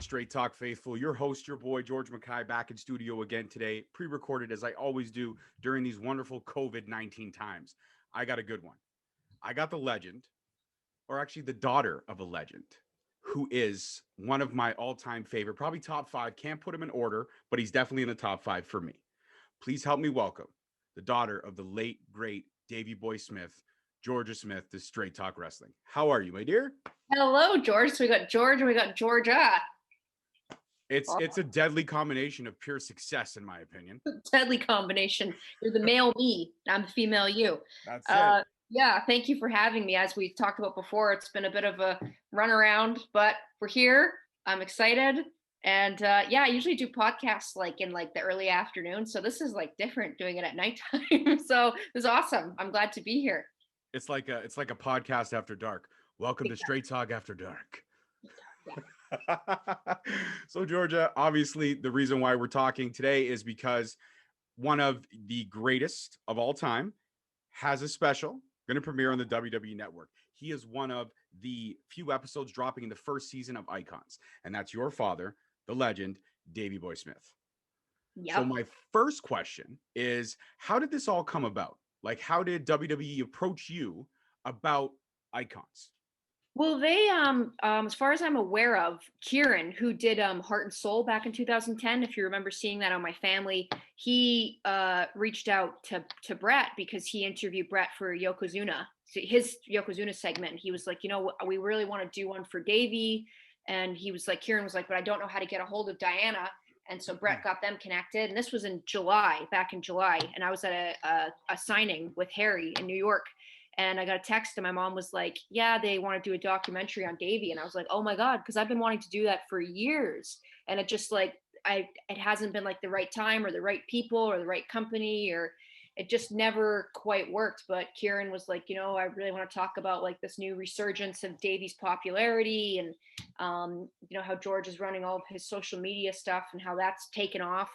Straight Talk Faithful? Your host, your boy, George Mackay, back in studio again today, pre-recorded as I always do during these wonderful COVID-19 times. I got a good one. I got the legend, or actually the daughter of a legend, who is one of my all-time favorite, probably top five. Can't put him in order, but he's definitely in the top five for me. Please help me welcome the daughter of the late, great Davey Boy Smith, Georgia Smith, to Straight Talk Wrestling. How are you, my dear? Hello, George. So we got George and we got Georgia. It's a deadly combination of pure success, in my opinion. Deadly combination. You're the male me. I'm the female you. That's it. Yeah, thank you for having me. As we talked about before, it's been a bit of a runaround, but we're here. I'm excited. And yeah, I usually do podcasts like in like the early afternoon. So this is like different doing it at nighttime. So it's awesome. I'm glad to be here. It's like a podcast after dark. Welcome to Straight Talk After Dark. So Georgia, obviously the reason why we're talking today is because one of the greatest of all time has a special going to premiere on the WWE Network. He is one of the few episodes dropping in the first season of Icons, and that's your father, the legend, Davey Boy Smith. Yep. So my first question is, how did this all come about? Like, how did WWE approach you about Icons? Well, they as far as I'm aware of, Kieran, who did Heart and Soul back in 2010, if you remember seeing that on My Family, he reached out to Brett because he interviewed Brett for Yokozuna, so his Yokozuna segment. And he was like, you know, we really want to do one for Davey. And he was like, Kieran was like, but I don't know how to get a hold of Diana. And so Brett got them connected. And this was in July, back in July. And I was at a signing with Harry in New York. And I got a text and my mom was like, yeah, they want to do a documentary on Davey. And I was like, oh my God, because I've been wanting to do that for years. And it just like, it hasn't been like the right time or the right people or the right company, or it just never quite worked. But Kieran was like, you know, I really want to talk about like this new resurgence of Davey's popularity and, you know, how George is running all of his social media stuff and how that's taken off.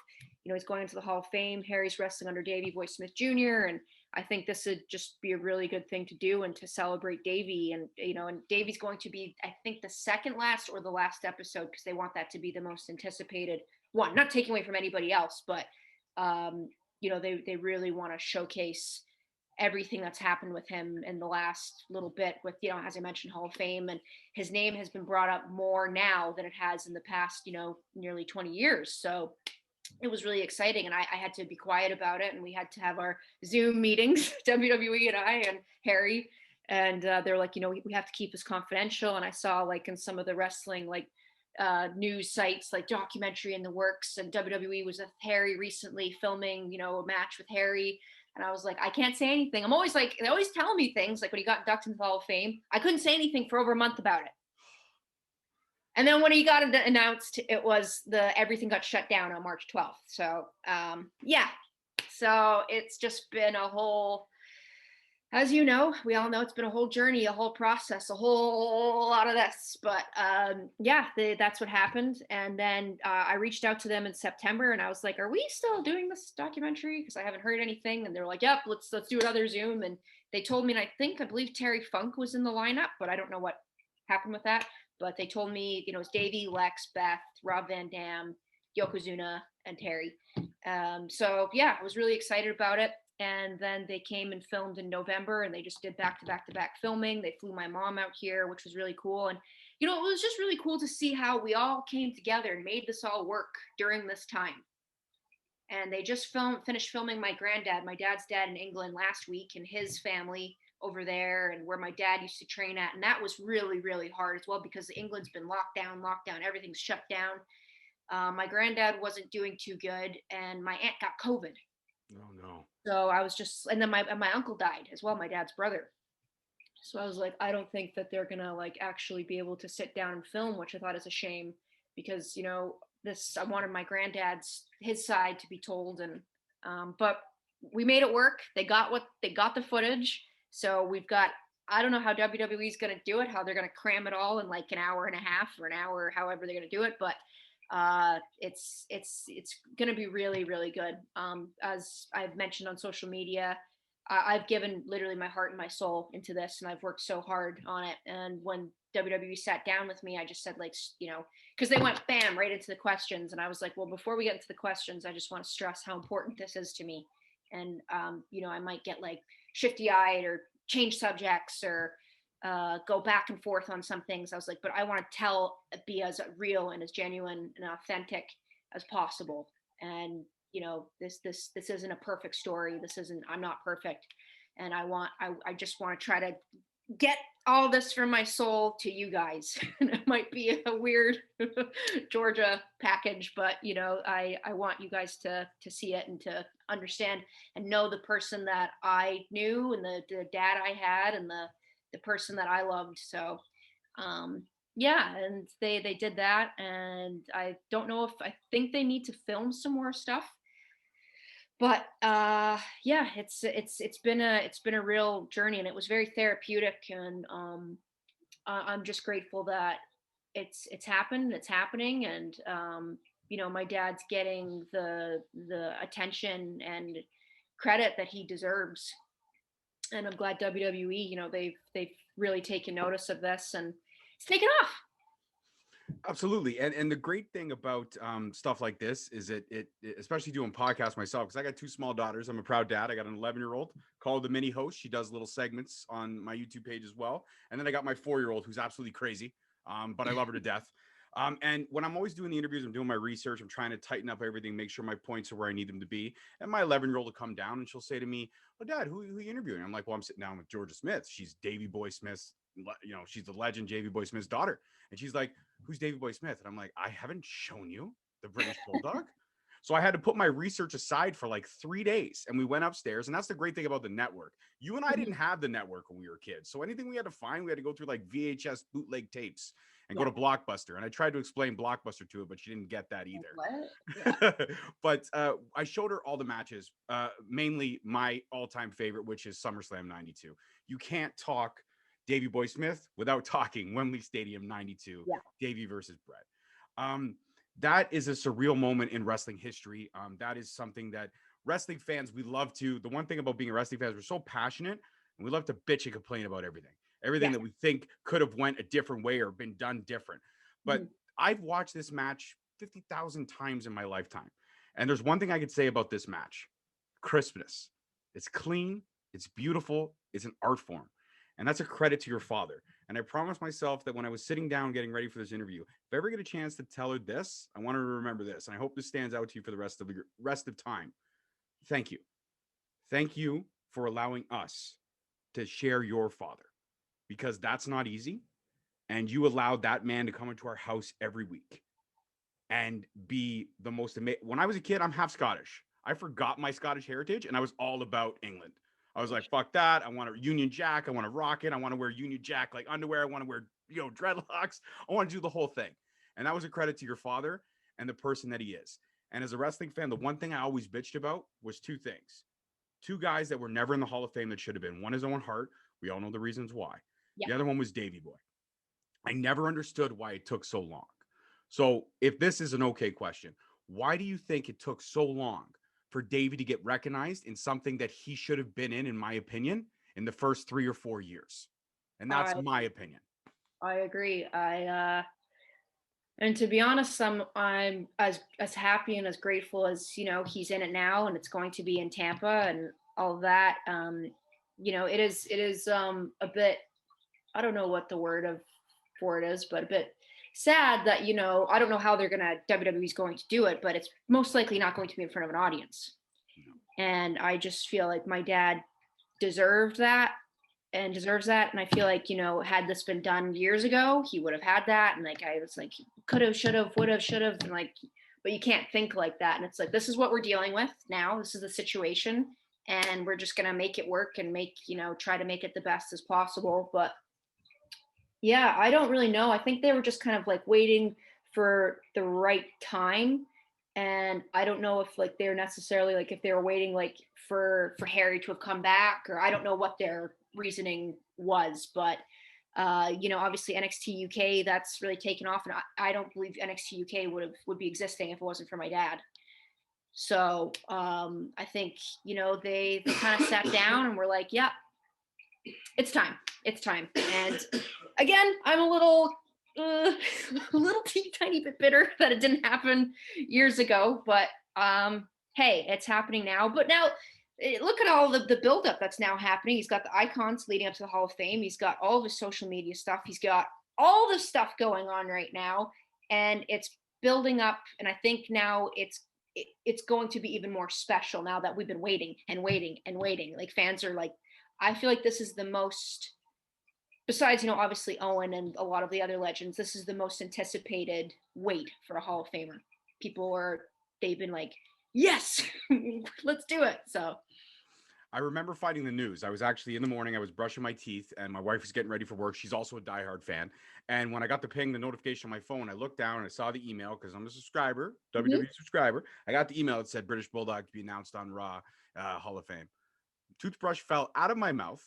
You know, he's going into the Hall of Fame. Harry's wrestling under Davey Boy Smith Jr. And I think this would just be a really good thing to do and to celebrate Davey. And, you know, and Davey's going to be, I think, the second last or the last episode because they want that to be the most anticipated one. Not taking away from anybody else, but, you know, they really want to showcase everything that's happened with him in the last little bit with, you know, as I mentioned, Hall of Fame. And his name has been brought up more now than it has in the past, you know, nearly 20 years. So it was really exciting, and I had to be quiet about it, and we had to have our Zoom meetings, WWE and I and Harry, and they're like, you know, we have to keep this confidential. And I saw like in some of the wrestling like news sites like documentary in the works, and WWE was with Harry recently filming, you know, a match with Harry. And I was like, I can't say anything. I'm always like, they always tell me things like when he got inducted into the Hall of Fame, I couldn't say anything for over a month about it. And then when he got it announced, it was everything got shut down on March 12th. So yeah, so it's just been a whole, as you know, we all know it's been a whole journey, a whole process, a whole lot of this. But yeah, that's what happened. And then I reached out to them in September, and I was like, "Are we still doing this documentary? Because I haven't heard anything." And they're like, "Yep, let's do another Zoom." And they told me, and I believe Terry Funk was in the lineup, but I don't know what happened with that. But they told me, you know, it's Davey, Lex, Beth, Rob Van Dam, Yokozuna, and Terry. So yeah, I was really excited about it. And then they came and filmed in November, and they just did back to back filming. They flew my mom out here, which was really cool. And, you know, it was just really cool to see how we all came together and made this all work during this time. And they just finished filming my dad's dad in England last week, and his family over there, and where my dad used to train at. And that was really, really hard as well, because England's been locked down, everything's shut down. My granddad wasn't doing too good, and my aunt got COVID. Oh no. So I was just, and then my uncle died as well, my dad's brother. So I was like, I don't think that they're gonna like actually be able to sit down and film, which I thought is a shame, because, you know, I wanted my his side to be told. And but we made it work. They got the footage. So we've got, I don't know how WWE is going to do it, how they're going to cram it all in like an hour and a half or an hour, however they're going to do it. But it's going to be really, really good. As I've mentioned on social media, I've given literally my heart and my soul into this, and I've worked so hard on it. And when WWE sat down with me, I just said, like, because they went bam right into the questions, and I was like, well, before we get into the questions, I just want to stress how important this is to me. And I might get like shifty-eyed or change subjects or go back and forth on some things. I was like, but I want to be as real and as genuine and authentic as possible. And this isn't a perfect story. I'm not perfect. And I just want to try to get all this from my soul to you guys. And it might be a weird Georgia package, but I want you guys to see it and to understand and know the person that I knew and the dad I had and the person that I loved. So yeah, and they did that, and I don't know if I think they need to film some more stuff, but yeah, it's been a real journey, and it was very therapeutic, and I'm just grateful that it's happened, it's happening, and my dad's getting the attention and credit that he deserves, and I'm glad WWE, they've really taken notice of this, and it's taken off. Absolutely. And the great thing about stuff like this is it especially doing podcasts myself, because I got two small daughters. I'm a proud dad. I got an 11-year-old called the mini host. She does little segments on my YouTube page as well. And then I got my 4-year-old who's absolutely crazy, but I love her to death. And when I'm always doing the interviews, I'm doing my research, I'm trying to tighten up everything, make sure my points are where I need them to be. And my 11-year-old will come down and she'll say to me, "Oh, Dad, who are you interviewing?" I'm like, "Well, I'm sitting down with Georgia Smith. She's Davy Boy Smith's, she's the legend, Davy Boy Smith's daughter." And she's like, "Who's Davy Boy Smith?" And I'm like, "I haven't shown you the British Bulldog." So I had to put my research aside for like 3 days, and we went upstairs. And that's the great thing about the network. You and I didn't have the network when we were kids. So anything we had to find, we had to go through like VHS bootleg tapes and go to Blockbuster. And I tried to explain Blockbuster to her, but she didn't get that either. What? Yeah. But I showed her all the matches, mainly my all-time favorite, which is SummerSlam 92. You can't talk Davy Boy Smith without talking Wembley Stadium 92, Yeah. Davy versus Brett. That is a surreal moment in wrestling history. That is something that wrestling fans, we love to. The one thing about being a wrestling fan is we're so passionate and we love to bitch and complain about everything Yes. that we think could have went a different way or been done different. But I've watched this match 50,000 times in my lifetime. And there's one thing I could say about this match: crispness. It's clean, it's beautiful, it's an art form. And that's a credit to your father. And I promised myself that when I was sitting down getting ready for this interview, if I ever get a chance to tell her this, I want her to remember this. And I hope this stands out to you for the rest of time. Thank you. Thank you for allowing us to share your father, because that's not easy. And you allowed that man to come into our house every week and be the most amazing. When I was a kid, I'm half Scottish. I forgot my Scottish heritage and I was all about England. I was like, fuck that. I want a Union Jack. I want to rock it. I want to wear Union Jack like underwear. I want to wear, dreadlocks. I want to do the whole thing. And that was a credit to your father and the person that he is. And as a wrestling fan, the one thing I always bitched about was two things. Two guys that were never in the Hall of Fame that should have been. One is Owen Hart. We all know the reasons why. Yeah. The other one was Davey Boy. I never understood why it took so long. So if this is an okay question, why do you think it took so long for Davey to get recognized in something that he should have been in my opinion, in the first 3 or 4 years? And that's my opinion. I agree. And to be honest, I'm as happy and as grateful as he's in it now, and it's going to be in Tampa and all that. It is a bit, I don't know what the word for it is, but a bit sad that I don't know how WWE's going to do it, but it's most likely not going to be in front of an audience. And I just feel like my dad deserves that, and I feel like had this been done years ago, he would have had that. And like I was like, could have, should have, would have, should have, and like, but you can't think like that. And it's like, this is what we're dealing with now. This is the situation, and we're just gonna make it work and try to make it the best as possible. But yeah, I don't really know. I think they were just kind of like waiting for the right time. And I don't know if like they're necessarily like if they were waiting like for Harry to have come back, or I don't know what their reasoning was, but obviously NXT UK, that's really taken off, and I don't believe NXT UK would be existing if it wasn't for my dad. So I think they kind of sat down and were like, yeah, it's time. It's time. And again, I'm a little, a little teeny tiny bit bitter that it didn't happen years ago. But hey, it's happening now. But now, look at all the buildup that's now happening. He's got the icons leading up to the Hall of Fame. He's got all of his social media stuff. He's got all this stuff going on right now, and it's building up. And I think now it's going to be even more special now that we've been waiting and waiting and waiting. Like fans are like, I feel like this is the most, besides, obviously Owen and a lot of the other legends, this is the most anticipated wait for a Hall of Famer. They've been like, yes, let's do it. So I remember finding the news. I was actually in the morning, I was brushing my teeth, and my wife was getting ready for work. She's also a diehard fan. And when I got the notification on my phone, I looked down and I saw the email because I'm a subscriber, WWE subscriber. I got the email that said British Bulldog to be announced on Raw Hall of Fame. Toothbrush fell out of my mouth,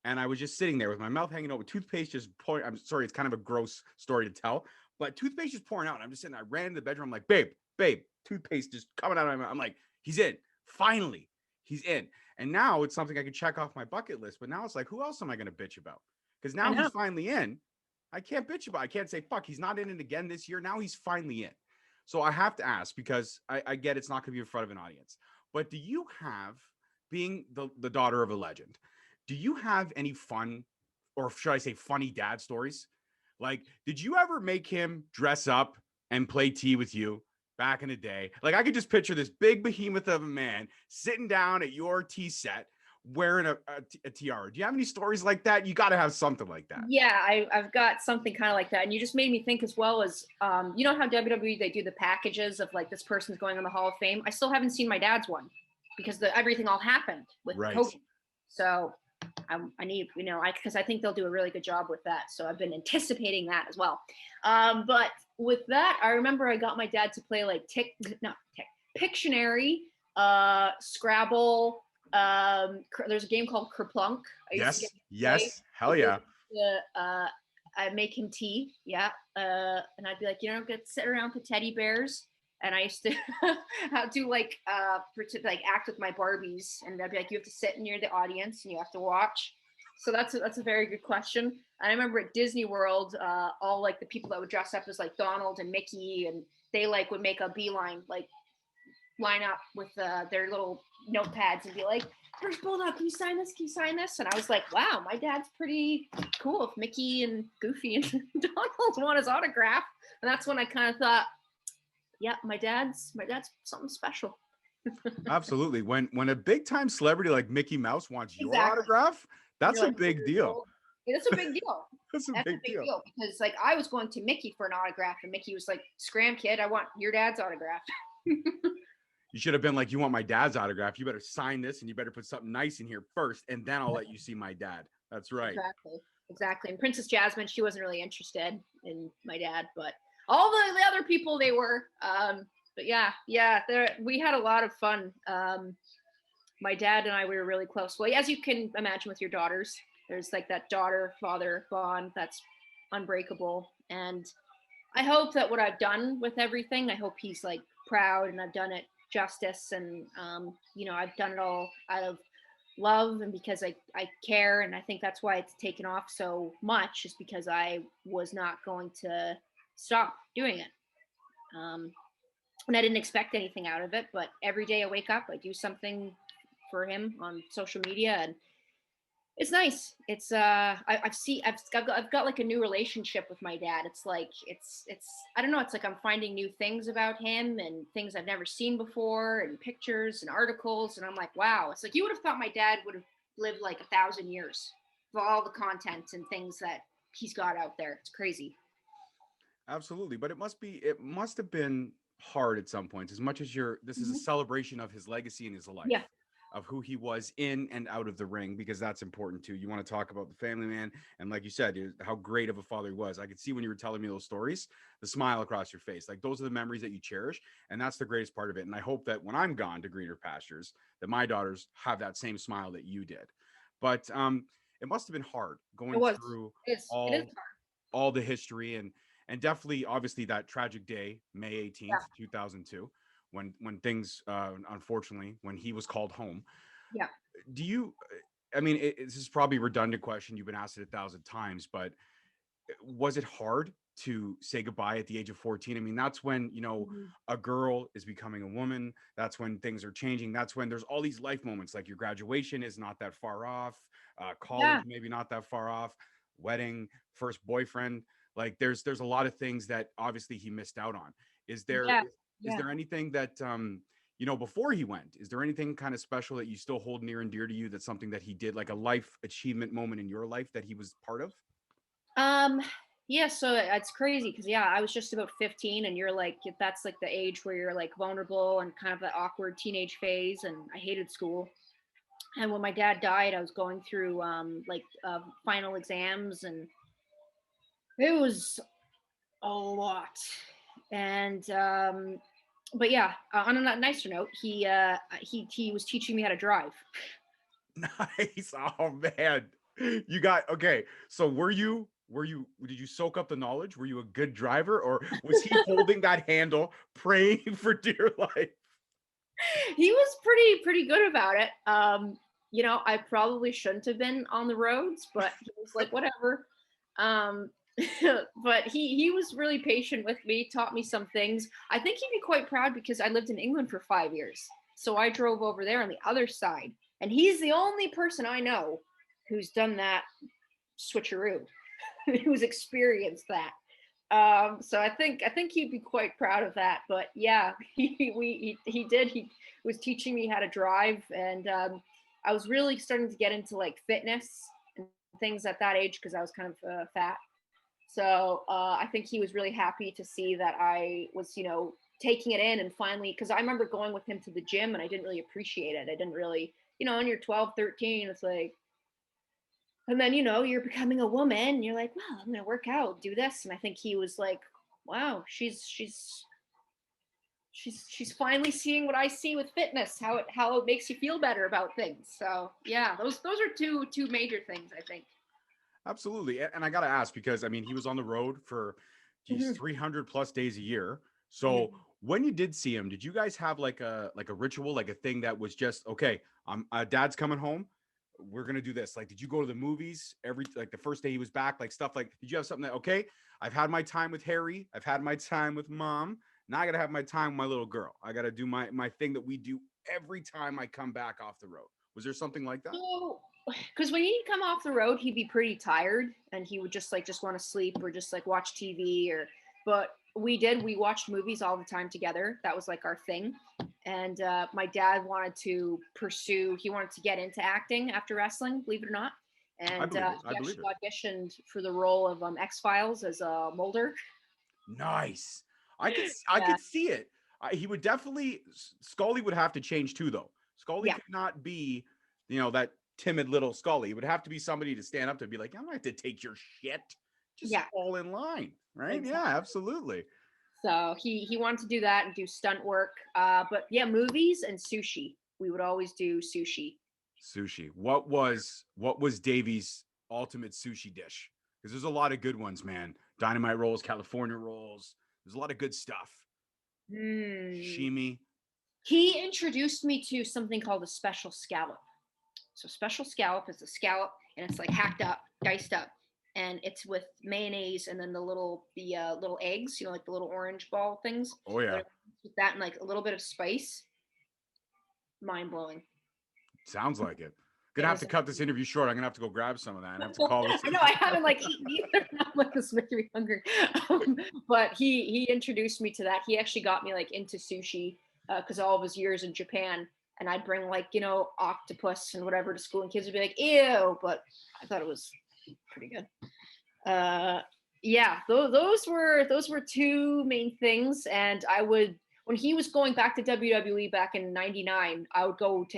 and I was just sitting there with my mouth hanging out with toothpaste just pouring. I'm sorry, it's kind of a gross story to tell, but toothpaste just pouring out. And I'm just sitting there. I ran to the bedroom. I'm like, babe, toothpaste just coming out of my mouth. I'm like, he's in. Finally, he's in. And now it's something I can check off my bucket list. But now it's like, who else am I going to bitch about? Because now he's finally in. I can't bitch about it. I can't say, fuck, he's not in it again this year. Now he's finally in. So I have to ask, because I get it's not going to be in front of an audience. But do you have, being the daughter of a legend, do you have any fun, or should I say funny dad stories? Like, did you ever make him dress up and play tea with you back in the day? Like, I could just picture this big behemoth of a man sitting down at your tea set wearing a tiara. Do you have any stories like that? You got to have something like that. Yeah, I've got something kind of like that. And you just made me think as well as, you know how WWE, they do the packages of like, this person's going on the Hall of Fame. I still haven't seen my dad's one because everything all happened with COVID. So I need, because I think they'll do a really good job with that. So I've been anticipating that as well. But with that, I remember I got my dad to play like Pictionary, Scrabble. There's a game called Kerplunk. Yes, hell yeah. I make him tea, yeah, and I'd be like, get to sit around with teddy bears, and I used to have to like act with my Barbies, and I'd be like, you have to sit near the audience and you have to watch. So that's a very good question. And I remember at Disney World, all like the people that would dress up as like Donald and Mickey, and they like would make a beeline, like line up with their little notepads and be like, British Bulldog, can you sign this? Can you sign this? And I was like, wow, my dad's pretty cool if Mickey and Goofy and Donald want his autograph. And that's when I kind of thought, yeah, my dad's something special. Absolutely. When a big time celebrity like Mickey Mouse wants your autograph, that's a big deal. That's a big deal. That's a big deal because like I was going to Mickey for an autograph and Mickey was like, scram kid, I want your dad's autograph. You should have been like, you want my dad's autograph, you better sign this and you better put something nice in here first, and then I'll let you see my dad. That's right. Exactly. And Princess Jasmine, she wasn't really interested in my dad, but all the other people, they were. But yeah, we had a lot of fun. My dad and I, we were really close. Well, as you can imagine with your daughters, there's like that daughter-father bond that's unbreakable. And I hope that what I've done with everything, I hope he's like proud and I've done it justice, and I've done it all out of love and because I care, and I think that's why it's taken off so much, is because I was not going to stop doing it, and I didn't expect anything out of it, but every day I wake up, I do something for him on social media, and it's nice. It's I've got like a new relationship with my dad. It's like it's I don't know, it's like I'm finding new things about him and things I've never seen before, and pictures and articles, and I'm like, wow. It's like you would have thought my dad would have lived like 1,000 years for all the content and things that he's got out there. It's crazy. Absolutely. But it must have been hard at some points, as much as this is a celebration of his legacy and his life. Yeah. Of who he was in and out of the ring, because that's important too. You want to talk about the family man, and like you said, how great of a father he was. I could see when you were telling me those stories, the smile across your face. Like, those are the memories that you cherish, and that's the greatest part of it. And I hope that when I'm gone to greener pastures, that my daughters have that same smile that you did. But it must have been hard going through all the history, and definitely, obviously, that tragic day, May 18th, 2002. When things, unfortunately, when he was called home. Yeah. Do you, I mean, this is probably a redundant question. You've been asked it 1,000 times, but was it hard to say goodbye at the age of 14? I mean, that's when, Mhm. a girl is becoming a woman. That's when things are changing. That's when there's all these life moments, like your graduation is not that far off, college Yeah, maybe not that far off, wedding, first boyfriend. Like there's a lot of things that obviously he missed out on. Is there yeah, is yeah. there anything that before he went, is there anything kind of special that you still hold near and dear to you, that's something that he did, like a life achievement moment in your life that he was part of? Um, yeah, so it's crazy because yeah, I was just about 15 and you're like that's like the age where you're like vulnerable and kind of the awkward teenage phase and I hated school. And when my dad died, I was going through final exams and it was a lot. And but yeah, on a nicer note, he was teaching me how to drive. Nice. Oh man. You got okay. So did you soak up the knowledge? Were you a good driver, or was he holding that handle praying for dear life? He was pretty good about it. I probably shouldn't have been on the roads, but he was like, whatever. Um, but he was really patient with me, taught me some things. I think he'd be quite proud because I lived in England for 5 years. So I drove over there on the other side. And he's the only person I know who's done that switcheroo, who's experienced that. So I think he'd be quite proud of that. But yeah, he did. He was teaching me how to drive, and I was really starting to get into like fitness and things at that age because I was kind of fat. So I think he was really happy to see that I was, taking it in and finally, because I remember going with him to the gym and I didn't really appreciate it. I didn't really, when you're 12, 13, it's like, and then, you're becoming a woman and you're like, well, I'm going to work out, do this. And I think he was like, wow, she's finally seeing what I see with fitness, how it makes you feel better about things. So yeah, those are two major things, I think. Absolutely. And I gotta ask, because I mean, he was on the road for geez, Mhm. 300 plus days a year. Yeah. So when you did see him, did you guys have like a ritual, like a thing that was just okay? Dad's coming home. We're gonna do this. Like, did you go to the movies every like the first day he was back? Like stuff like, did you have something that okay? I've had my time with Harry. I've had my time with mom. Now I gotta have my time with my little girl. I gotta do my thing that we do every time I come back off the road. Was there something like that? So, because when he'd come off the road, he'd be pretty tired, and he would just want to sleep or just like watch TV or. But we watched movies all the time together. That was like our thing. And my dad wanted to pursue. He wanted to get into acting after wrestling, believe it or not. I And believe it. I he believe actually it. auditioned for the role of X Files as a Mulder. Nice. I Yeah, could see it. He would definitely Scully would have to change too, though. Scully yeah, could not be, that timid little Scully. It would have to be somebody to stand up to be like, I'm not have to take your shit. Just yeah, fall in line, right? Yeah, exactly. absolutely. So he wanted to do that and do stunt work. But yeah, movies and sushi. We would always do sushi. Sushi. What was Davey's ultimate sushi dish? Because there's a lot of good ones, man. Dynamite rolls, California rolls. There's a lot of good stuff. Hmm. Shimi. He introduced me to something called a special scallop. So special scallop is a scallop and it's like hacked up, diced up, and it's with mayonnaise and then the little eggs, like the little orange ball things. Oh yeah. With that and like a little bit of spice. Mind blowing. Sounds like it. Gonna It have is to cut this amazing. interview short. I'm gonna have to go grab some of that and have to call this. I know I haven't like eaten either. I'm like this making me hungry. But he introduced me to that. He actually got me like into sushi because all of his years in Japan, and I'd bring like octopus and whatever to school, and kids would be like, "Ew," but I thought it was pretty good. Uh, yeah, those were two main things, and I would when he was going back to WWE back in '99, I would go with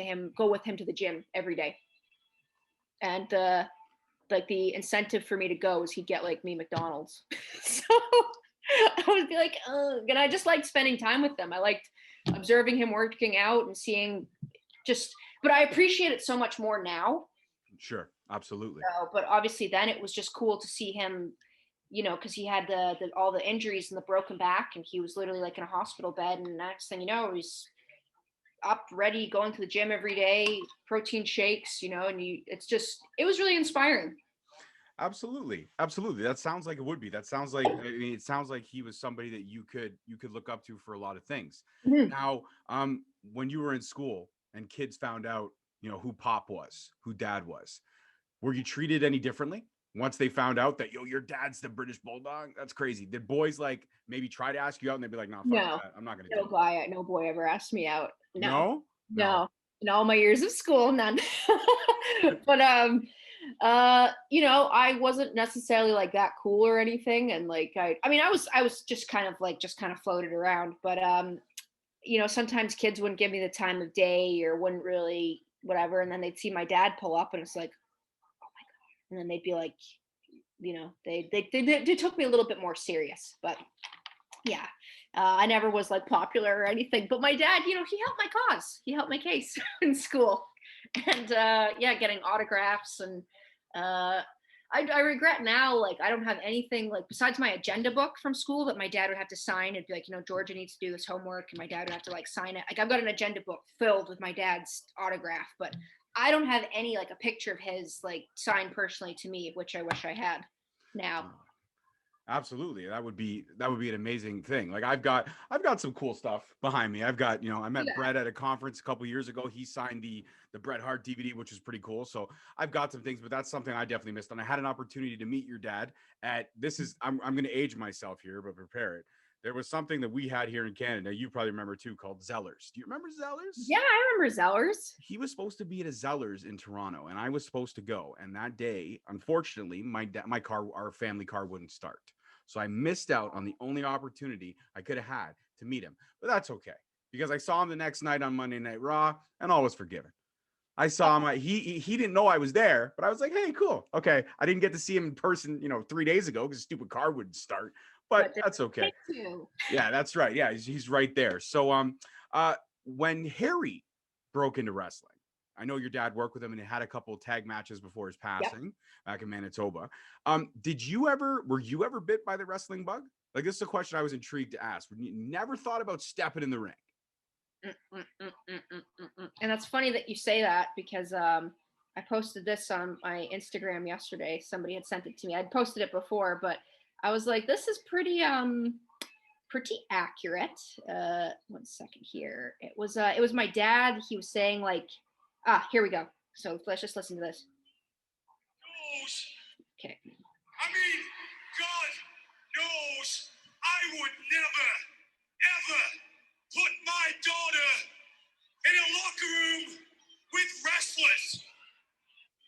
him to the gym every day, and like the incentive for me to go is he'd get like me McDonald's. So I would be like, and I just liked spending time with them. I liked observing him working out and seeing just, but I appreciate it so much more now. Sure, absolutely. But obviously then it was just cool to see him, because he had the all the injuries and the broken back, and he was literally like in a hospital bed. And next thing you know, he's up, ready, going to the gym every day, protein shakes, and it was really inspiring. Absolutely. Absolutely. That sounds like it would be. That sounds like, I mean, it sounds like he was somebody that you could look up to for a lot of things. Mhm. Now, when you were in school and kids found out, who Pop was, who Dad was, were you treated any differently once they found out that, your dad's the British Bulldog? That's crazy. Did boys like maybe try to ask you out and they'd be like, "No, fuck No, that. I'm not going to do no it." guy, no boy ever asked me out. No, No? No. no, in all my years of school, none. But I wasn't necessarily like that cool or anything, and like I mean, I was just kind of floated around, but sometimes kids wouldn't give me the time of day or wouldn't really whatever, and then they'd see my dad pull up, and it's like, and then they'd be like, they took me a little bit more serious, but yeah. I never was like popular or anything, but my dad, he helped my cause. He helped my case in school, and yeah, getting autographs and uh, I regret now, like I don't have anything like besides my agenda book from school that my dad would have to sign. It'd be like, Georgia needs to do this homework, and my dad would have to like sign it. Like I've got an agenda book filled with my dad's autograph, but I don't have any like a picture of his like signed personally to me, which I wish I had now. Absolutely. That would be an amazing thing. Like I've got some cool stuff behind me. I've got, I met Yeah. Brett at a conference a couple years ago. He signed the Bret Hart DVD, which is pretty cool. So I've got some things, but that's something I definitely missed. And I had an opportunity to meet your dad at this is I'm gonna age myself here, but prepare it. There was something that we had here in Canada, you probably remember too, called Zellers. Do you remember Zellers? Yeah, I remember Zellers. He was supposed to be at a Zellers in Toronto, and I was supposed to go. And that day, unfortunately, my car, our family car, wouldn't start. So I missed out on the only opportunity I could have had to meet him. But that's okay because I saw him the next night on Monday Night Raw, and all was forgiven. I saw him. He didn't know I was there, but I was like, "Hey, cool, okay." I didn't get to see him in person, 3 days ago because stupid car wouldn't start. But But did that's okay. I too. Yeah, that's right. Yeah, he's right there. So uh when Harry broke into wrestling, I know your dad worked with him and he had a couple of tag matches before his Yep. passing back in Manitoba. Were you ever bit by the wrestling bug? Like this is a question I was intrigued to ask. You never thought about stepping in the ring? Mm, mm, mm, mm, mm, And that's funny that you say that because I posted this on my Instagram yesterday. Somebody had sent it to me. I'd posted it before, but I was like, this is pretty accurate. 1 second here. It was my dad. He was saying like, here we go. So let's just listen to this. Okay. I mean, God knows I would never, ever put my daughter in a locker room with wrestlers.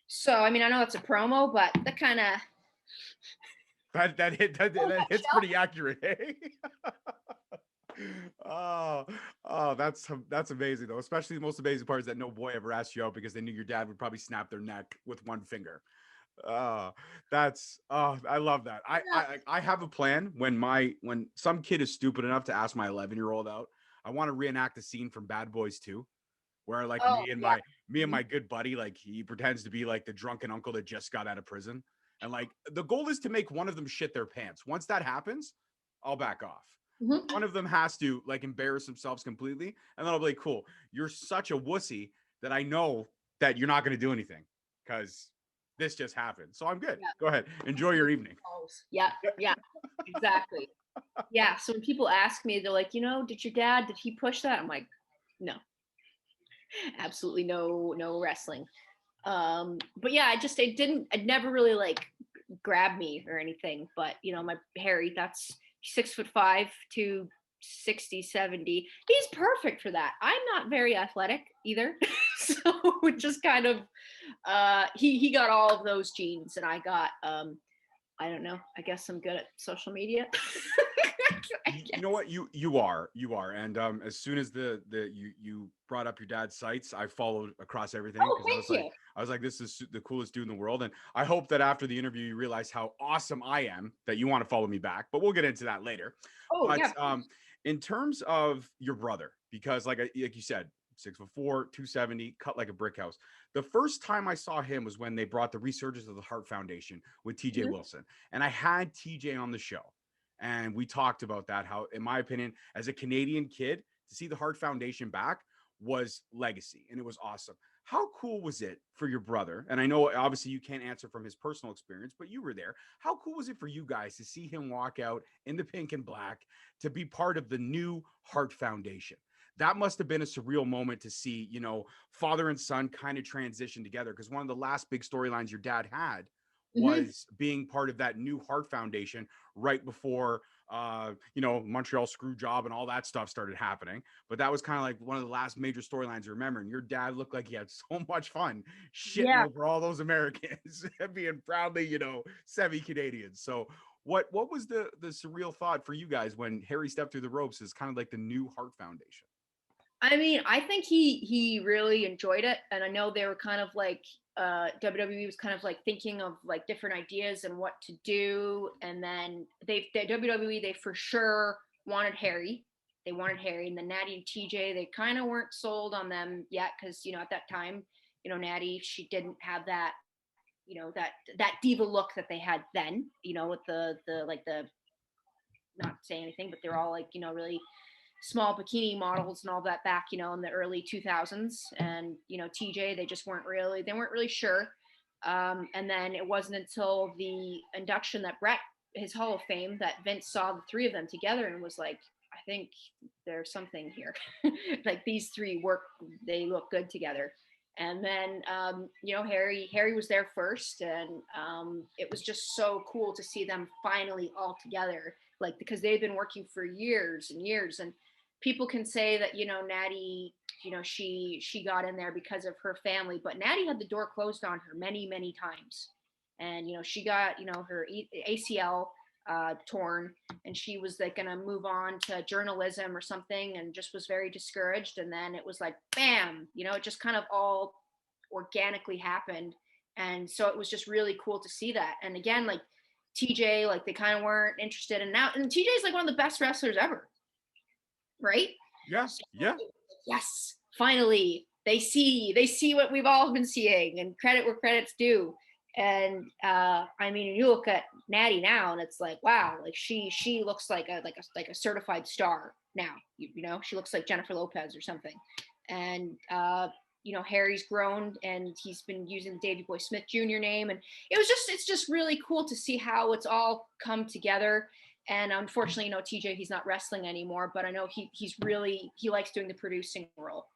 So I mean, I know it's a promo, but that kind of That hits pretty accurate. Hey? Oh, that's amazing though. Especially the most amazing part is that no boy ever asked you out because they knew your dad would probably snap their neck with one finger. Oh, I love that. I have a plan when some kid is stupid enough to ask my 11-year-old out. I want to reenact a scene from Bad Boys 2 where like oh yeah. me and my good buddy, like he pretends to be like the drunken uncle that just got out of prison. And like the goal is to make one of them shit their pants. Once that happens, I'll back off. Mhm. One of them has to like embarrass themselves completely, and then I'll be like, cool, you're such a wussy that I know that you're not going to do anything because this just happened. So I'm good. Yeah. Go ahead. Enjoy your evening. Yeah. Yeah. Exactly. Yeah. So when people ask me, they're like, did he push that? I'm like, no, absolutely no wrestling. But yeah, it never really like grabbed me or anything. But my Harry, that's 6'5" to 60, 70. He's perfect for that. I'm not very athletic either. So it just kind of he got all of those genes and I got I don't know. I guess I'm good at social media. You know what, you are, and as soon as you brought up your dad's sites, I followed across everything Oh, because thank you. I was like, this is the coolest dude in the world, and I hope that after the interview you realize how awesome I am that you want to follow me back, but we'll get into that later. Oh, But yeah. in terms of your brother, because like you said, 6'4", 270, cut like a brick house. The first time I saw him was when they brought the Resurgence of the Heart Foundation with TJ Mhm. Wilson, and I had TJ on the show. And we talked about that, how, in my opinion, as a Canadian kid, to see the Heart Foundation back was legacy, and it was awesome. How cool was it for your brother? And I know obviously you can't answer from his personal experience, but you were there. How cool was it for you guys to see him walk out in the pink and black to be part of the new Heart Foundation? That must have been a surreal moment to see, father and son kind of transition together, because one of the last big storylines your dad had Mhm. was being part of that new Heart Foundation right before Montreal screw job and all that stuff started happening. But that was kind of like one of the last major storylines I remember. And your dad looked like he had so much fun shitting Yeah. over all those Americans and being proudly, semi-Canadians. So what was the surreal thought for you guys when Harry stepped through the ropes as kind of like the new Heart Foundation? I mean, I think he really enjoyed it, and I know they were kind of like WWE was kind of like thinking of like different ideas and what to do, and then they WWE they for sure wanted Harry. They wanted Harry, and then Natty and TJ they kind of weren't sold on them yet because at that time, Natty she didn't have that that diva look that they had then, with the like the not saying anything, but they're all like really small bikini models and all that back, in the early 2000s. And, TJ, they weren't really sure. And then it wasn't until the induction that Brett, his Hall of Fame, that Vince saw the three of them together and was like, I think there's something here. Like these three they look good together. And then, Harry was there first, and it was just so cool to see them finally all together, like because they've been working for years and years, and people can say that Natty, she got in there because of her family, but Natty had the door closed on her many times, and she got her ACL torn, and she was like gonna move on to journalism or something, and just was very discouraged. And then it was like bam, it just kind of all organically happened, and so it was just really cool to see that. And again, like TJ, like they kind of weren't interested, and TJ is like one of the best wrestlers ever, right? Yeah, So, yeah. yes, finally they see what we've all been seeing, and credit where credit's due. And I mean, you look at Natty now, and it's like, wow, like she looks like a certified star now. She looks like Jennifer Lopez or something. And Harry's grown, and he's been using the Davey Boy Smith Jr. name, and it's just really cool to see how it's all come together. And unfortunately, TJ, he's not wrestling anymore, but I know he likes doing the producing role.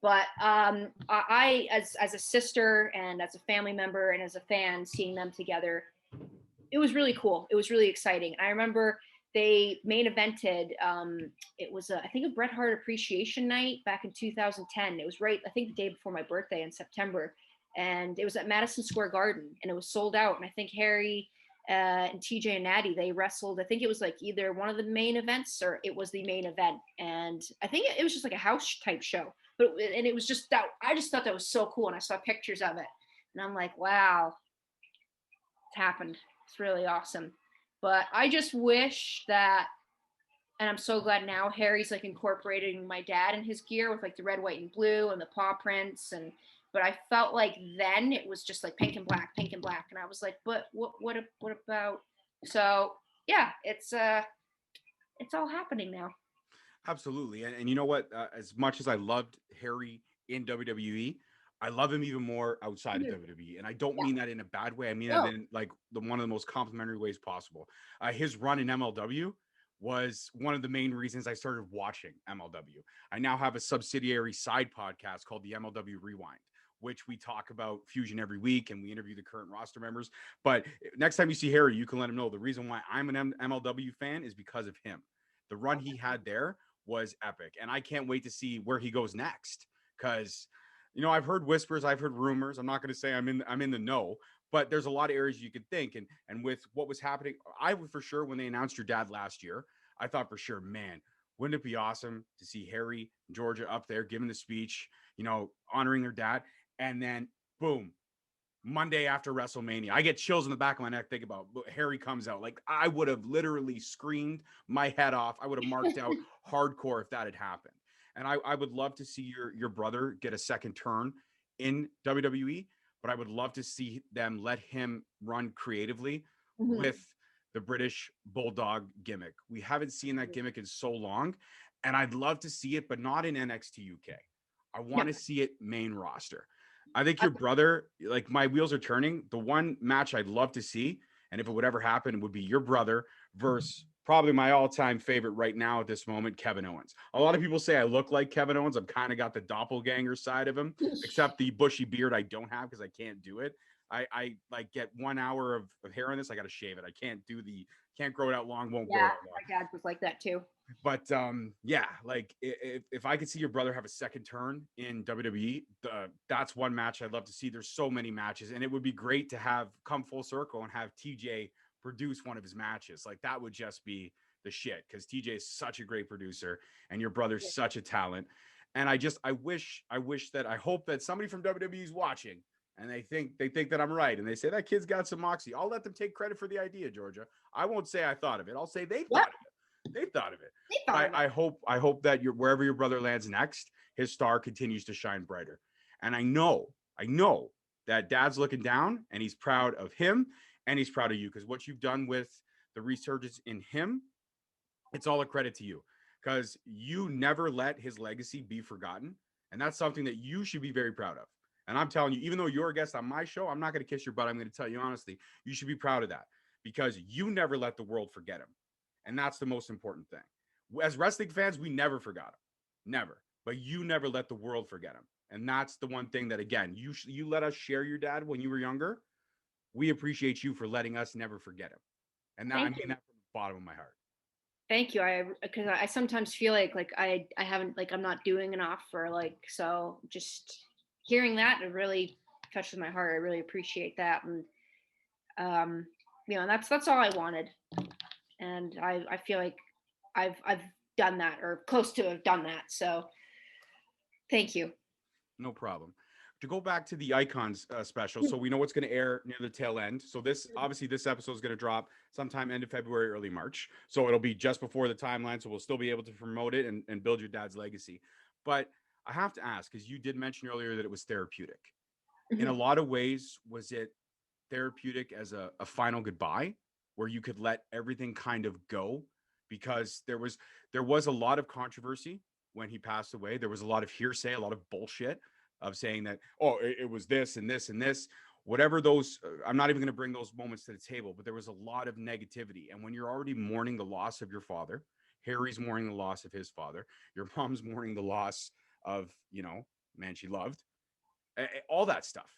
But I as a sister and as a family member and as a fan, seeing them together, it was really cool. It was really exciting. I remember they main evented. It was I think a Bret Hart Appreciation Night back in 2010. It was right, I think, the day before my birthday in September, and it was at Madison Square Garden, and it was sold out. And I think Harry and TJ and Natty, they wrestled. I think it was like either one of the main events or it was the main event, and I think it was just like a house type show. And it was just that I just thought that was so cool, and I saw pictures of it, and I'm like, wow, it's happened. It's really awesome. But I just wish that, and I'm so glad now Harry's like incorporating my dad in his gear with like the red, white, and blue and the paw prints. And but I felt like then it was just like pink and black, and I was like, but what about? So yeah, it's all happening now. Absolutely. And you know what? As much as I loved Harry in WWE, I love him even more outside of WWE. And I don't Yeah. mean that in a bad way. I mean that No. in like one of the most complimentary ways possible. His run in MLW was one of the main reasons I started watching MLW. I now have a subsidiary side podcast called the MLW Rewind, which we talk about Fusion every week and we interview the current roster members. But next time you see Harry, you can let him know the reason why I'm an MLW fan is because of him. The run he had there was epic, and I can't wait to see where he goes next. Because I've heard whispers, I've heard rumors. I'm not going to say I'm in the know, but there's a lot of areas you could think. And with what was happening, I would for sure when they announced your dad last year, I thought for sure, man, wouldn't it be awesome to see Harry, Georgia up there giving the speech, honoring their dad, and then boom, Monday after WrestleMania. I get chills in the back of my neck thinking about Harry comes out. Like I would have literally screamed my head off. I would have marked out hardcore if that had happened. And I would love to see your brother get a second turn in WWE, but I would love to see them let him run creatively Mhm. with the British Bulldog gimmick. We haven't seen that gimmick in so long, and I'd love to see it, but not in NXT UK. I want to see it main roster. I think your brother, like my wheels are turning. The one match I'd love to see, and if it would ever happen, it would be your brother versus probably my all-time favorite right now at this moment, Kevin Owens. A lot of people say I look like Kevin Owens. I've kind of got the doppelganger side of him, except the bushy beard I don't have because I can't do it. I like get 1 hour of hair on this. I got to shave it. I can't grow it out long. Won't grow it Yeah, out long. my dad was like that too. But yeah, like if I could see your brother have a second turn in WWE, that's one match I'd love to see. There's so many matches, and it would be great to have come full circle and have TJ produce one of his matches. Like that would just be the shit because TJ is such a great producer, and your brother's such a talent. And I hope that somebody from WWE is watching and they think that I'm right, and they say that kid's got some moxie. I'll let them take credit for the idea, Georgia. I won't say I thought of it. I'll say they thought of it. They thought of it. I hope that wherever your brother lands next, his star continues to shine brighter. And I know that Dad's looking down and he's proud of him and he's proud of you because what you've done with the resurgence in him, it's all a credit to you because you never let his legacy be forgotten. And that's something that you should be very proud of. And I'm telling you, even though you're a guest on my show, I'm not going to kiss your butt. I'm going to tell you honestly, you should be proud of that because you never let the world forget him. And that's the most important thing. As wrestling fans, we never forgot him. Never. But you never let the world forget him. And that's the one thing that, again, you let us share your dad when you were younger. We appreciate you for letting us never forget him. And that, I mean that from the bottom of my heart. Thank you. Because I sometimes feel like I haven't, like I'm not doing enough, or like, so just hearing that, it really touches my heart. I really appreciate that. And that's all I wanted. And I feel like I've done that, or close to have done that. So thank you. No problem. To go back to the Icons special, so we know what's going to air near the tail end. So this episode is going to drop sometime end of February, early March. So it'll be just before the timeline. So we'll still be able to promote it and build your dad's legacy. But I have to ask, because you did mention earlier that it was therapeutic. In a lot of ways, was it therapeutic as a final goodbye where you could let everything kind of go? Because there was a lot of controversy when he passed away. There was a lot of hearsay, a lot of bullshit of saying that, oh, it was this and this and this, whatever those, I'm not even going to bring those moments to the table, but there was a lot of negativity. And when you're already mourning the loss of your father, Harry's mourning the loss of his father, your mom's mourning the loss of, man she loved, all that stuff.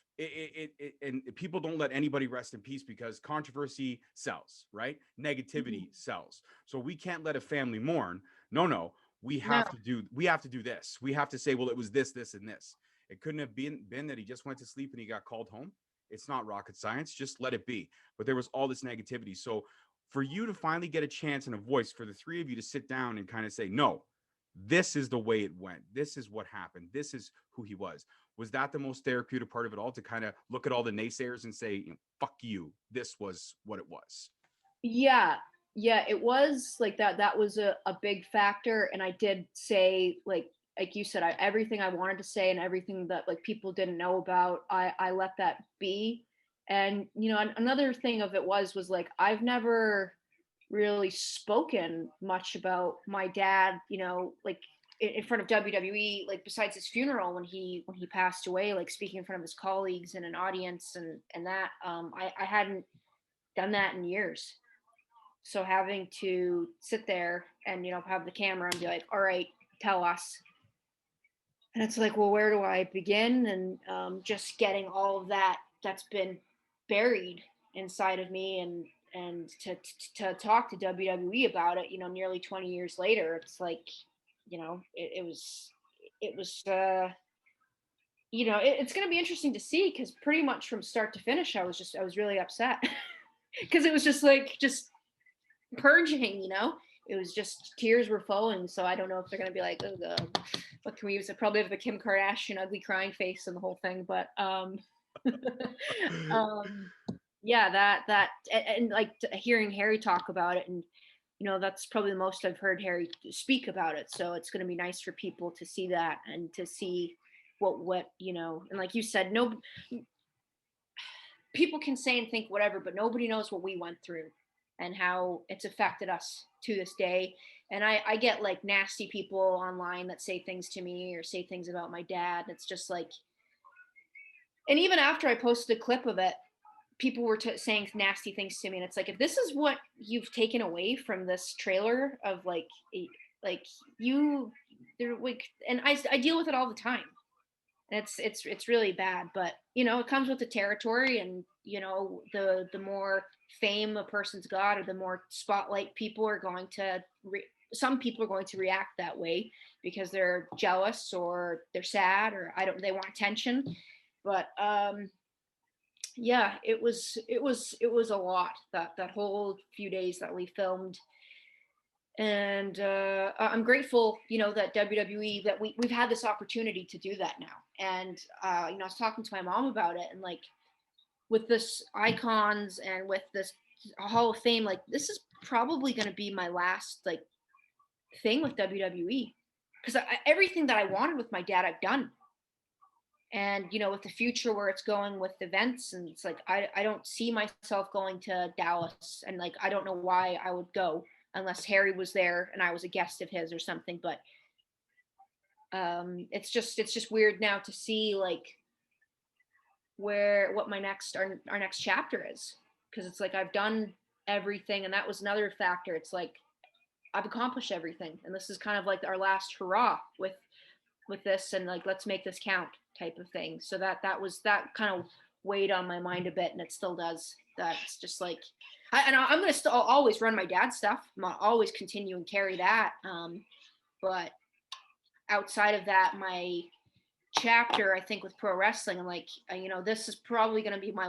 And people don't let anybody rest in peace because controversy sells, right? Negativity sells. So we can't let a family mourn. No, we have to do this. We have to say, well, it was this, and this. It couldn't have been that he just went to sleep and he got called home. It's not rocket science. Just let it be. But there was all this negativity. So for you to finally get a chance and a voice, for the three of you to sit down and kind of say, no, this is the way it went. This is what happened. This is who he was. Was that the most therapeutic part of it all, to kind of look at all the naysayers and say, fuck you, this was what it was? Yeah, it was like that. That was a big factor. And I did say, like you said, everything I wanted to say and everything that like people didn't know about, I let that be. And another thing of it was like I've never really spoken much about my dad, like in front of WWE, like besides his funeral when he passed away, like speaking in front of his colleagues and an audience and that I hadn't done that in years. So having to sit there and have the camera and be like, all right, tell us. And it's like, well, where do I begin? And just getting all of that's been buried inside of me, and to talk to WWE about it, nearly 20 years later, it's like, it was it's going to be interesting to see, because pretty much from start to finish, I was really upset because it was just purging. It was just tears were flowing. So I don't know if they're going to be like, oh God, what can we use? It probably have the Kim Kardashian ugly crying face and the whole thing, but yeah, that and like hearing Harry talk about it, and that's probably the most I've heard Harry speak about it. So it's going to be nice for people to see that and to see what and like you said, no, people can say and think whatever, but nobody knows what we went through. and how it's affected us to this day. And I get like nasty people online that say things to me or say things about my dad. It's just like, and even after I posted a clip of it, people were saying nasty things to me, and it's like, if this is what you've taken away from this trailer of like you, they're like, and I deal with it all the time. And it's really bad, but it comes with the territory, and the more fame a person's got, or the more spotlight people are going to some people are going to react that way because they're jealous or they're sad or they want attention. But yeah, it was a lot, that whole few days that we filmed. And I'm grateful, that WWE, that we've had this opportunity to do that now. And I was talking to my mom about it, and like, with this icons and with this Hall of Fame, like, this is probably going to be my last like thing with WWE, because everything that I wanted with my dad, I've done. And with the future where it's going with events, and it's like, I don't see myself going to Dallas, and like, I don't know why I would go unless Harry was there and I was a guest of his or something. But it's just weird now to see like what our next chapter is, because it's like, I've done everything, and that was another factor. It's like, I've accomplished everything, and this is kind of like our last hurrah with this, and like, let's make this count type of thing. So that kind of weighed on my mind a bit, and it still does. That's just like, I'm going to still always run my dad's stuff. I'm always continue and carry that. But outside of that, my chapter, I think, with pro wrestling, I'm like, this is probably going to be my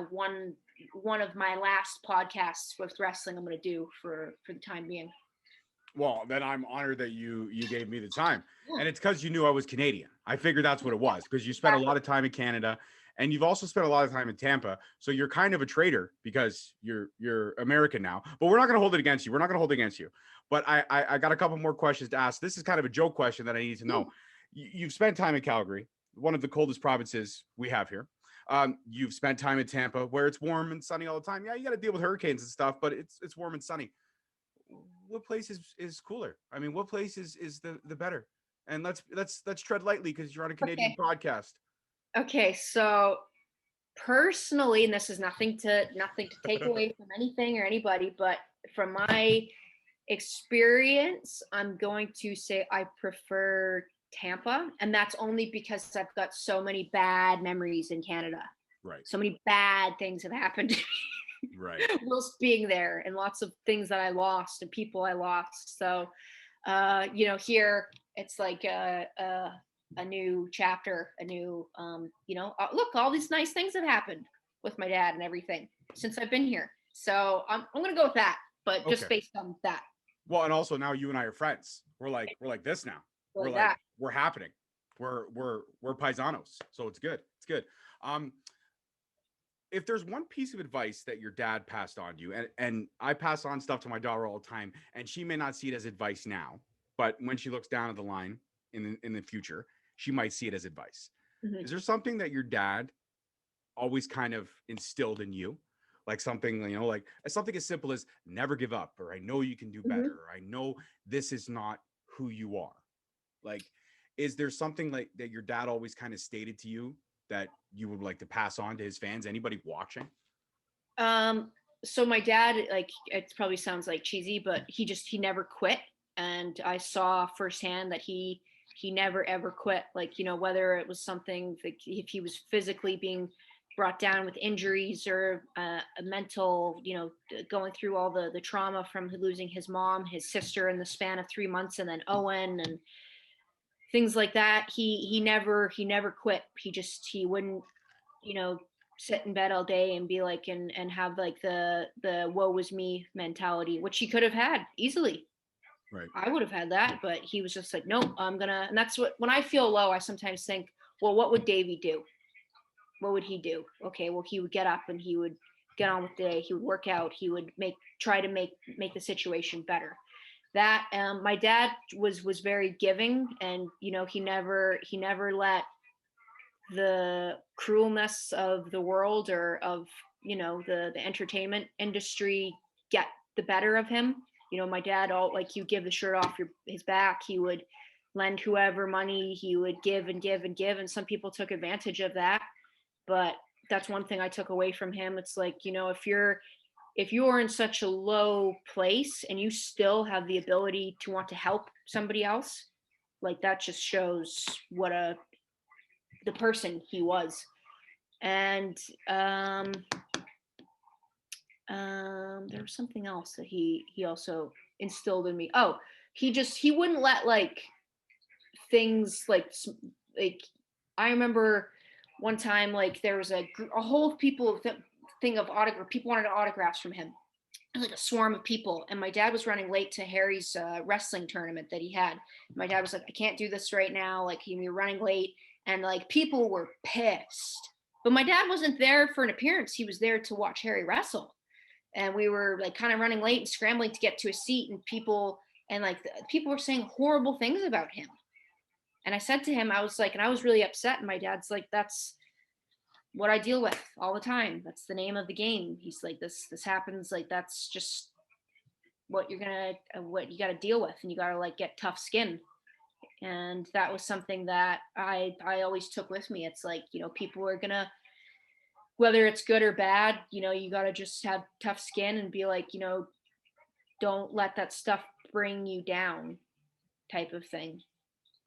one of my last podcasts with wrestling I'm going to do for the time being. Well, then I'm honored that you gave me the time. Yeah. And it's because you knew I was Canadian. I figured that's what it was, because you spent a lot of time in Canada, and you've also spent a lot of time in Tampa. So you're kind of a traitor because you're American now. But we're not going to hold it against you. We're not going to hold it against you. But I got a couple more questions to ask. This is kind of a joke question that I need to know. You've spent time in Calgary, one of the coldest provinces we have here. You've spent time in Tampa, where it's warm and sunny all the time. Yeah, you got to deal with hurricanes and stuff, but it's warm and sunny. What place is cooler? I mean, what place is the better? And let's tread lightly, because you're on a Canadian podcast. Okay, so personally, and this is nothing to take away from anything or anybody, but from my experience, I'm going to say I prefer Tampa, and that's only because I've got so many bad memories in Canada. Right. So many bad things have happened to me. Right. Whilst being there, and lots of things that I lost and people I lost. So, here it's like a new chapter, a new, look, all these nice things have happened with my dad and everything since I've been here. So I'm going to go with that, but just based on that. Well, and also now you and I are friends. We're like this now. We're happening. We're paisanos. So it's good. It's good. If there's one piece of advice that your dad passed on to you, and I pass on stuff to my daughter all the time, and she may not see it as advice now, but when she looks down at the line in the future, she might see it as advice. Mm-hmm. Is there something that your dad always kind of instilled in you? Like something, like something as simple as never give up, or I know you can do better, or I know this is not who you are. Like, is there something like that your dad always kind of stated to you that you would like to pass on to his fans, anybody watching? So my dad, like, it probably sounds like cheesy, but he never quit. And I saw firsthand that he never ever quit. Like, whether it was something like if he was physically being brought down with injuries, or a mental, going through all the trauma from losing his mom, his sister in the span of 3 months, and then Owen and things like that. He never quit. He wouldn't, sit in bed all day and be like, and have like the woe is me mentality, which he could have had easily. Right. I would have had that, but he was just like, nope, and that's what, when I feel low, I sometimes think, well, what would Davey do? What would he do? Okay, well, he would get up and he would get on with the day. He would work out. He would try to make the situation better. That my dad was very giving, and he never let the cruelness of the world, or of the entertainment industry get the better of him. You know, my dad, all like, he would give the shirt off his back. He would lend whoever money. He would give and give and give. And some people took advantage of that. But that's one thing I took away from him. It's like, you know, if you're in such a low place and you still have the ability to want to help somebody else, like, that just shows what the person he was. And there was something else that he also instilled in me. Oh, he wouldn't let like things like I remember one time, like, there was a whole thing of autograph. People wanted autographs from him, like a swarm of people. And my dad was running late to Harry's wrestling tournament that he had. My dad was like, I can't do this right now. Like, we were running late, and like, people were pissed. But my dad wasn't there for an appearance. He was there to watch Harry wrestle. And we were like kind of running late and scrambling to get to a seat, and people were saying horrible things about him. And I said to him, I was like, and I was really upset. And my dad's like, that's what I deal with all the time. That's the name of the game. He's like, this happens. Like, that's just what you got to deal with, and you got to like get tough skin. And that was something that I always took with me. It's like, you know, people are gonna, whether it's good or bad, you know, you got to just have tough skin and be like, you know, don't let that stuff bring you down, type of thing.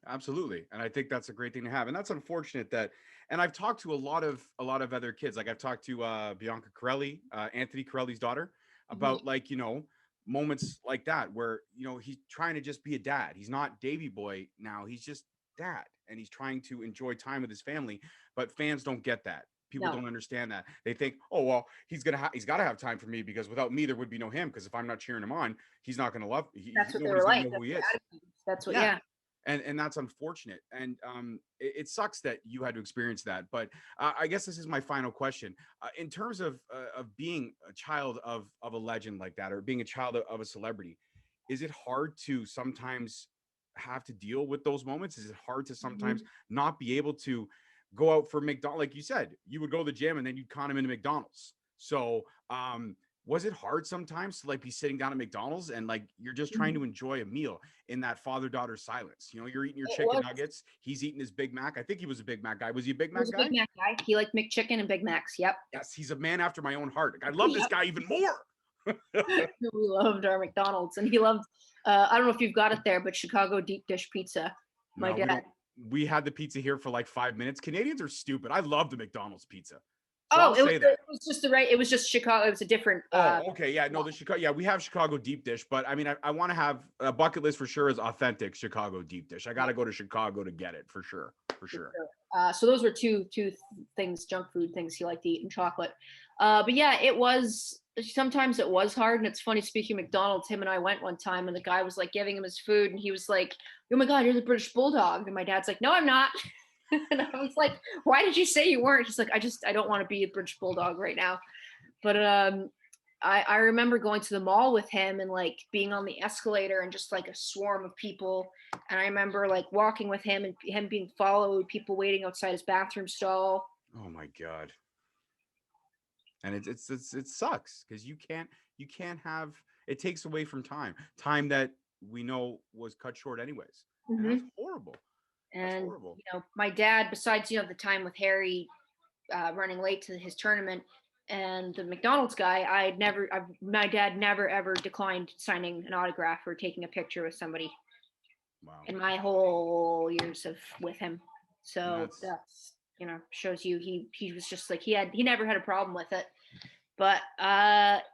Absolutely. And I think that's a great thing to have. And that's unfortunate that, and I've talked to a lot of other kids. Like, I've talked to Bianca Corelli, Anthony Corelli's daughter, about like, you know, moments like that where, you know, he's trying to just be a dad. He's not Davy Boy now. He's just dad, and he's trying to enjoy time with his family. But fans don't get that. People don't understand that. They think, oh, well, he's got to have time for me, because without me, there would be no him. Because if I'm not cheering him on, he's not going to love. That's what they were like. Know who he is. That's what, yeah. And that's unfortunate. And it sucks that you had to experience that. But I guess this is my final question. In terms of being a child of a legend like that, or being a child of a celebrity, is it hard to sometimes have to deal with those moments? Is it hard to sometimes not be able to go out for McDonald's? Like you said, you would go to the gym and then you'd con him into McDonald's. So was it hard sometimes to like be sitting down at McDonald's and like you're just trying to enjoy a meal in that father-daughter silence? You know, you're eating your chicken nuggets, he's eating his Big Mac. I think he was a Big Mac guy. Was he a Big Mac guy? Big Mac guy. He liked McChicken and Big Macs. Yep. Yes, he's a man after my own heart. I love this guy even more. We loved our McDonald's, and he loved, I don't know if you've got it there, but Chicago deep dish pizza. My dad. We had the pizza here for like 5 minutes. Canadians are stupid. I love the McDonald's pizza. So it was just it was just Chicago. It was a different. Okay. Yeah. No, the Chicago. Yeah, we have Chicago deep dish, but I mean, I want to have a bucket list for sure is authentic Chicago deep dish. I got to go to Chicago to get it for sure. So those were two things, junk food things he liked to eat, and chocolate. But yeah, sometimes it was hard. And it's funny, speaking of McDonald's, him and I went one time, and the guy was like giving him his food, and he was like, oh my God, you're the British Bulldog. And my dad's like, no, I'm not. And I was like, why did you say you weren't? He's like, I don't want to be a British Bulldog right now. But I remember going to the mall with him and like being on the escalator and just like a swarm of people. And I remember like walking with him and him being followed, people waiting outside his bathroom stall. Oh my God. And it sucks because you can't have, it takes away from time that we know was cut short anyways. And that's horrible. And you know, my dad, besides, you know, the time with Harry running late to his tournament and the McDonald's guy, my dad never ever declined signing an autograph or taking a picture with somebody. Wow. In my whole years with him. So that's, you know, shows you he was just like, he never had a problem with it. But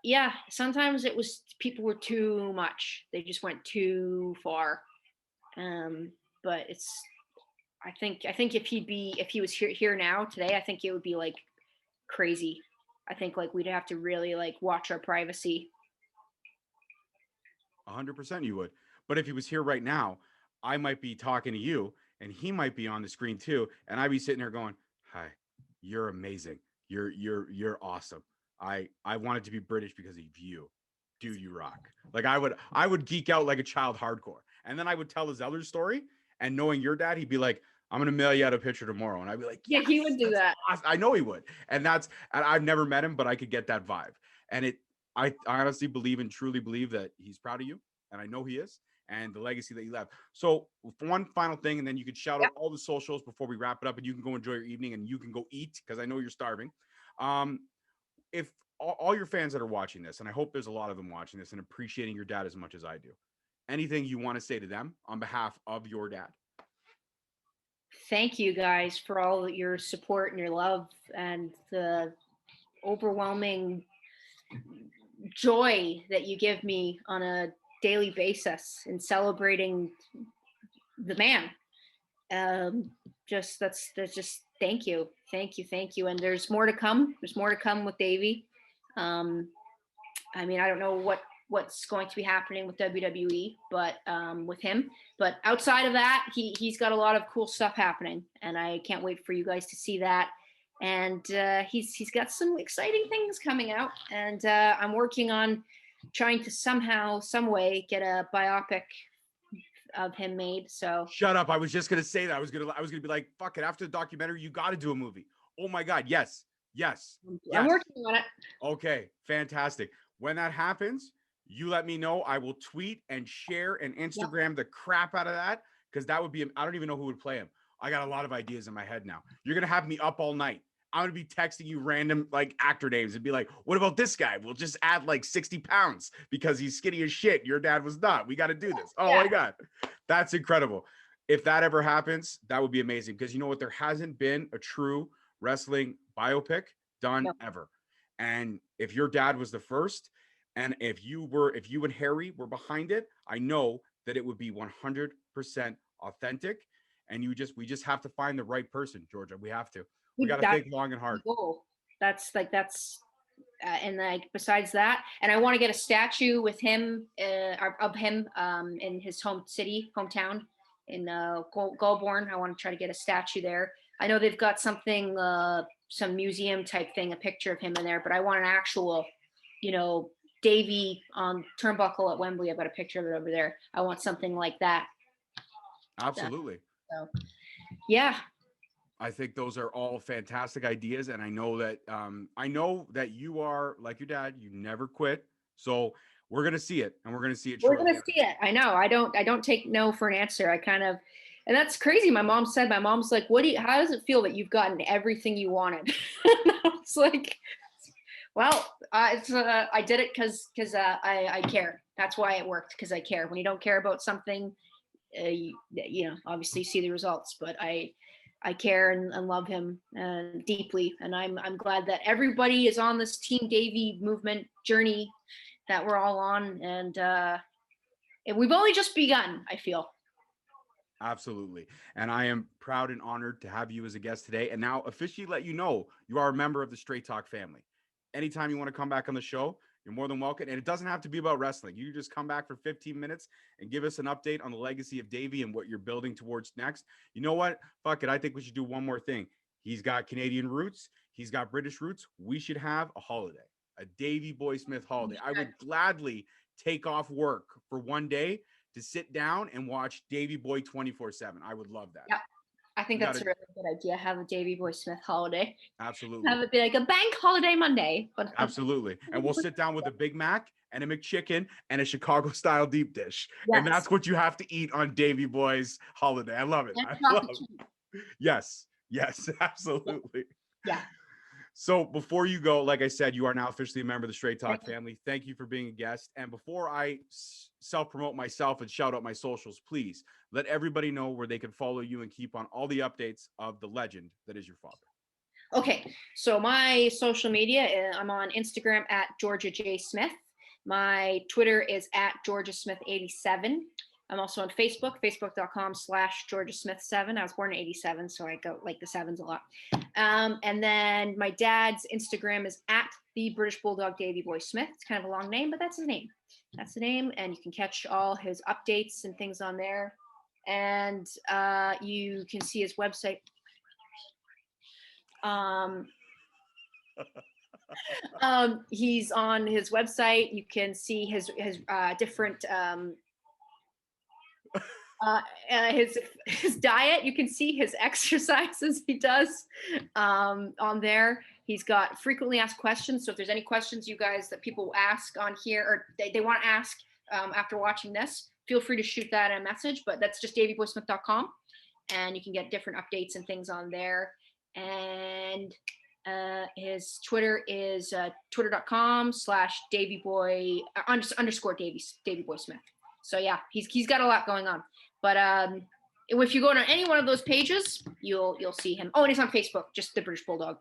yeah, sometimes it was, people were too much. They just went too far. But I think if he was here now today, I think it would be like crazy. I think like we'd have to really like watch our privacy. 100% you would. But if he was here right now, I might be talking to you and he might be on the screen too. And I'd be sitting there going, hi, you're amazing. You're awesome. I wanted to be British because of you. Dude, you rock. Like I would geek out like a child hardcore. And then I would tell his other story, and knowing your dad, he'd be like, I'm going to mail you out a picture tomorrow. And I'd be like, yes, yeah, he would do that. Awesome. I know he would. And I've never met him, but I could get that vibe. And I honestly believe and truly believe that he's proud of you, and I know he is, and the legacy that you left. So one final thing, and then you can shout Yep. out all the socials before we wrap it up, and you can go enjoy your evening, and you can go eat because I know you're starving. Um, if all your fans that are watching this, and I hope there's a lot of them watching this and appreciating your dad as much as I do, anything you want to say to them on behalf of your dad? Thank you guys for all your support and your love and the overwhelming joy that you give me on a daily basis in celebrating the man. That's just thank you. And there's more to come. There's more to come with Davey. I mean, I don't know what's going to be happening with WWE, but with him. But outside of that, he's got a lot of cool stuff happening, and I can't wait for you guys to see that. And he's got some exciting things coming out, and I'm working on trying to somehow, some way, get a biopic of him made. So Shut up! I was just gonna say that. I was gonna be like, fuck it. After the documentary, you got to do a movie. Oh my god, yes, yes, I'm yes. working on it. Okay, fantastic. When that happens, you let me know. I will tweet and share and Instagram the crap out of that because that would be. I don't even know who would play him. I got a lot of ideas in my head now. You're gonna have me up all night. I'm gonna be texting you random like actor names and be like, "What about this guy? We'll just add like 60 pounds because he's skinny as shit. Your dad was not. We got to do this." Oh my god, that's incredible. If that ever happens, that would be amazing because you know what? There hasn't been a true wrestling biopic done ever. And if your dad was the first, and if you and Harry were behind it, I know that it would be 100% authentic. And we just have to find the right person, Georgia. We have to. We got to think long and hard. That's and like besides that, and I want to get a statue with him of him in his hometown in Goulbourne. I want to try to get a statue there. I know they've got something some museum type thing, a picture of him in there, but I want an actual, Davey on turnbuckle at Wembley. I've got a picture of it over there. I want something like that. Absolutely. So, yeah. I think those are all fantastic ideas, and I know that you are like your dad. You never quit, so we're gonna see it, and we're gonna see it. We're gonna see it. I know. I don't take no for an answer. I kind of, and that's crazy. My mom's like, how does it feel that you've gotten everything you wanted? And I was like, well, I did it because I care. That's why it worked, because I care. When you don't care about something, obviously you see the results, but I care and love him deeply, and I'm glad that everybody is on this Team Davey movement journey that we're all on, and we've only just begun, I feel. Absolutely, and I am proud and honored to have you as a guest today, and now officially let you know you are a member of the Straight Talk family. Anytime you want to come back on the show, you're more than welcome. And it doesn't have to be about wrestling. You just come back for 15 minutes and give us an update on the legacy of Davey and what you're building towards next. You know what? Fuck it. I think we should do one more thing. He's got Canadian roots. He's got British roots. We should have a holiday, a Davey Boy Smith holiday. I would gladly take off work for one day to sit down and watch Davey Boy 24/7. I would love that. Yeah. I think that's a really good idea. Have a Davey Boy Smith holiday. Absolutely. Have it be like a bank holiday Monday. But absolutely. And we'll sit down with a Big Mac and a McChicken and a Chicago style deep dish. Yes. And that's what you have to eat on Davey Boy's holiday. I love it. Yes. Yes, absolutely. Yeah. So before you go, like I said, you are now officially a member of the Straight Talk family. Thank you for being a guest. And before I self-promote myself and shout out my socials, please let everybody know where they can follow you and keep on all the updates of the legend that is your father. Okay, so my social media, I'm on Instagram at Georgia J. Smith. My Twitter is at Georgia Smith 87. I'm also on Facebook, facebook.com/Georgia Smith 7. I was born in 87, so I go like the sevens a lot. And then my dad's Instagram is at the British Bulldog Davey Boy Smith. It's kind of a long name, but that's his name. That's the name, and you can catch all his updates and things on there. And you can see his website. He's on his website. You can see his different his diet. You can see his exercises he does on there, He's got frequently asked questions. So if there's any questions you guys that people ask on here or they want to ask after watching this, feel free to shoot that a message. But that's just davyboysmith.com. And you can get different updates and things on there. And his Twitter is twitter.com/davyboy _Davy Boy Smith. So yeah, he's got a lot going on. But if you go on any one of those pages, you'll see him. Oh, and he's on Facebook, just the British Bulldog.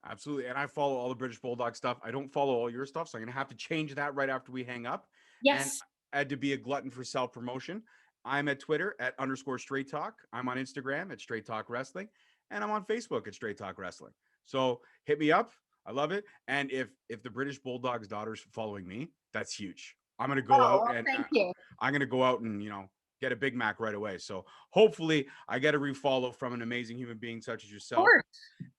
Absolutely. And I follow all the British Bulldog stuff. I don't follow all your stuff, so I'm going to have to change that right after we hang up. Yes. And I had to be a glutton for self-promotion. I'm at Twitter at _Straight Talk. I'm on Instagram at Straight Talk Wrestling. And I'm on Facebook at Straight Talk Wrestling. So hit me up. I love it. And if the British Bulldog's daughter's following me, that's huge. I'm going to go out and I'm going to go out and, get a Big Mac right away. So hopefully I get a refollow from an amazing human being such as yourself.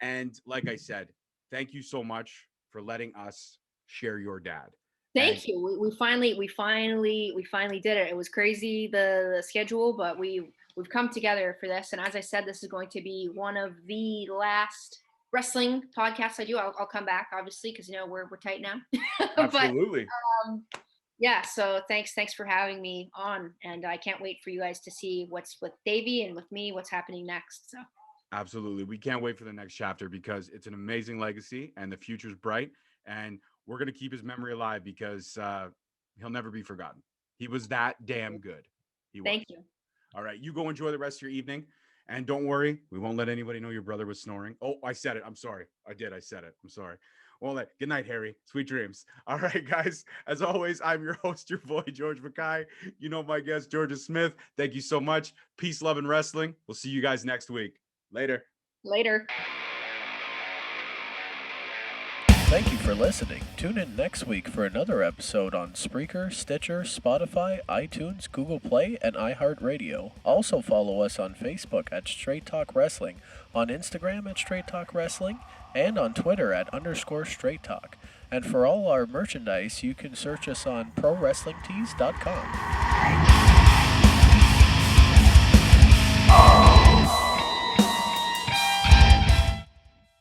And like I said, thank you so much for letting us share your dad. Thank you. We finally did it. It was crazy, the schedule, but we've come together for this. And as I said, this is going to be one of the last wrestling podcasts I do. I'll come back, obviously, because we're tight now. Absolutely. But, yeah. So thanks for having me on, and I can't wait for you guys to see what's with Davey and with me, what's happening next. So. Absolutely. We can't wait for the next chapter because it's an amazing legacy and the future's bright. And we're going to keep his memory alive because he'll never be forgotten. He was that damn good. Thank you. All right. You go enjoy the rest of your evening. And don't worry, we won't let anybody know your brother was snoring. Oh, I said it. I'm sorry. I said it. I'm sorry. Well, good night, Harry. Sweet dreams. All right, guys. As always, I'm your host, your boy, George Mackay. You know my guest, Georgia Smith. Thank you so much. Peace, love, and wrestling. We'll see you guys next week. Later. Thank you for listening. Tune in next week for another episode on Spreaker, Stitcher, Spotify, iTunes, Google Play, and iHeartRadio. Also follow us on Facebook at Straight Talk Wrestling, on Instagram at Straight Talk Wrestling, and on Twitter at _Straight Talk. And for all our merchandise, you can search us on ProWrestlingTees.com.